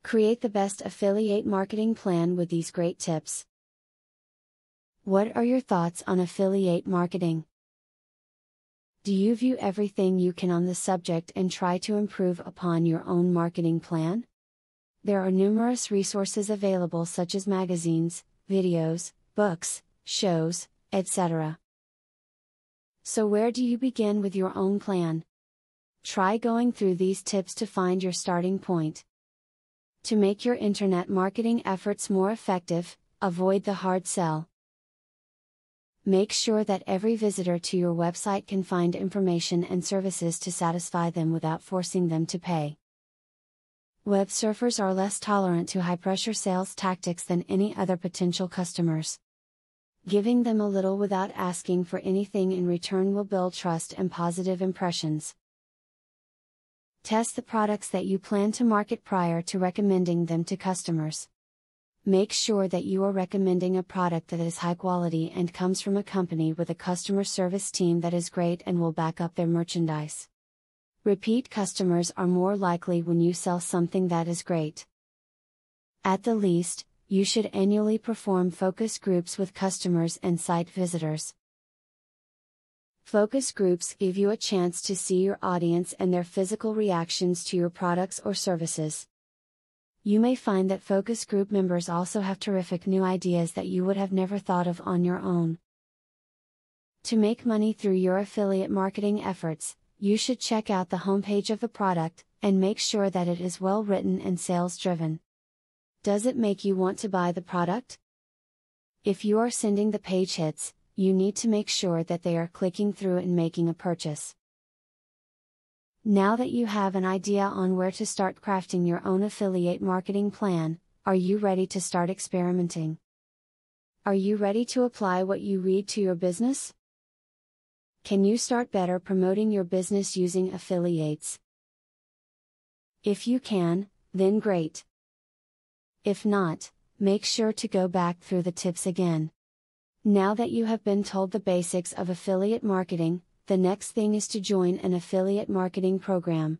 Create the best affiliate marketing plan with these great tips. What are your thoughts on affiliate marketing? Do you view everything you can on the subject and try to improve upon your own marketing plan? There are numerous resources available such as magazines, videos, books, shows, etc. So where do you begin with your own plan? Try going through these tips to find your starting point. To make your internet marketing efforts more effective, avoid the hard sell. Make sure that every visitor to your website can find information and services to satisfy them without forcing them to pay. Web surfers are less tolerant to high-pressure sales tactics than any other potential customers. Giving them a little without asking for anything in return will build trust and positive impressions. Test the products that you plan to market prior to recommending them to customers. Make sure that you are recommending a product that is high quality and comes from a company with a customer service team that is great and will back up their merchandise. Repeat customers are more likely when you sell something that is great. At the least, you should annually perform focus groups with customers and site visitors. Focus groups give you a chance to see your audience and their physical reactions to your products or services. You may find that focus group members also have terrific new ideas that you would have never thought of on your own. To make money through your affiliate marketing efforts, you should check out the homepage of the product, and make sure that it is well written and sales driven. Does it make you want to buy the product? If you are sending the page hits, you need to make sure that they are clicking through and making a purchase. Now that you have an idea on where to start crafting your own affiliate marketing plan, are you ready to start experimenting? Are you ready to apply what you read to your business? Can you start better promoting your business using affiliates? If you can, then great. If not, make sure to go back through the tips again. Now that you have been told the basics of affiliate marketing, the next thing is to join an affiliate marketing program.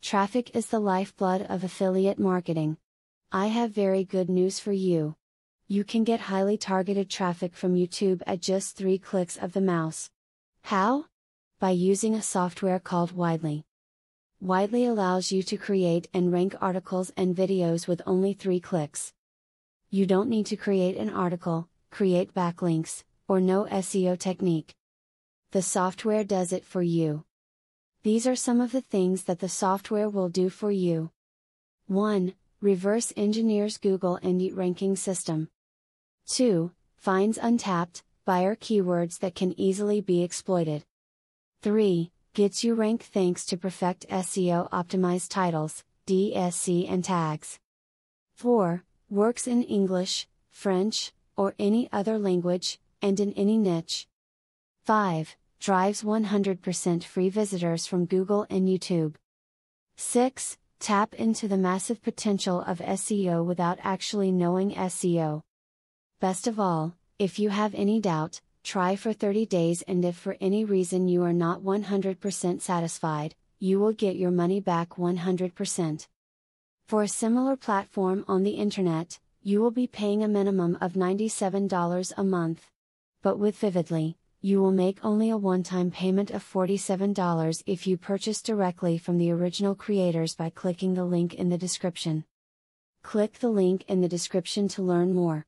Traffic is the lifeblood of affiliate marketing. I have very good news for you. You can get highly targeted traffic from YouTube at just 3 clicks of the mouse. How? By using a software called Widely. Widely allows you to create and rank articles and videos with only 3 clicks. You don't need to create an article, create backlinks, or know SEO technique. The software does it for you. These are some of the things that the software will do for you. 1. Reverse engineers Google Indie ranking system. 2. Finds untapped, buyer keywords that can easily be exploited. 3. Gets you ranked thanks to Perfect SEO optimized titles, DSC and tags. 4. Works in English, French, or any other language, and in any niche. 5. Drives 100% free visitors from Google and YouTube. 6. Tap into the massive potential of SEO without actually knowing SEO. Best of all, if you have any doubt, try for 30 days, and if for any reason you are not 100% satisfied, you will get your money back 100%. For a similar platform on the internet, you will be paying a minimum of $97 a month. But with Vividly, you will make only a one-time payment of $47 if you purchase directly from the original creators by clicking the link in the description. Click the link in the description to learn more.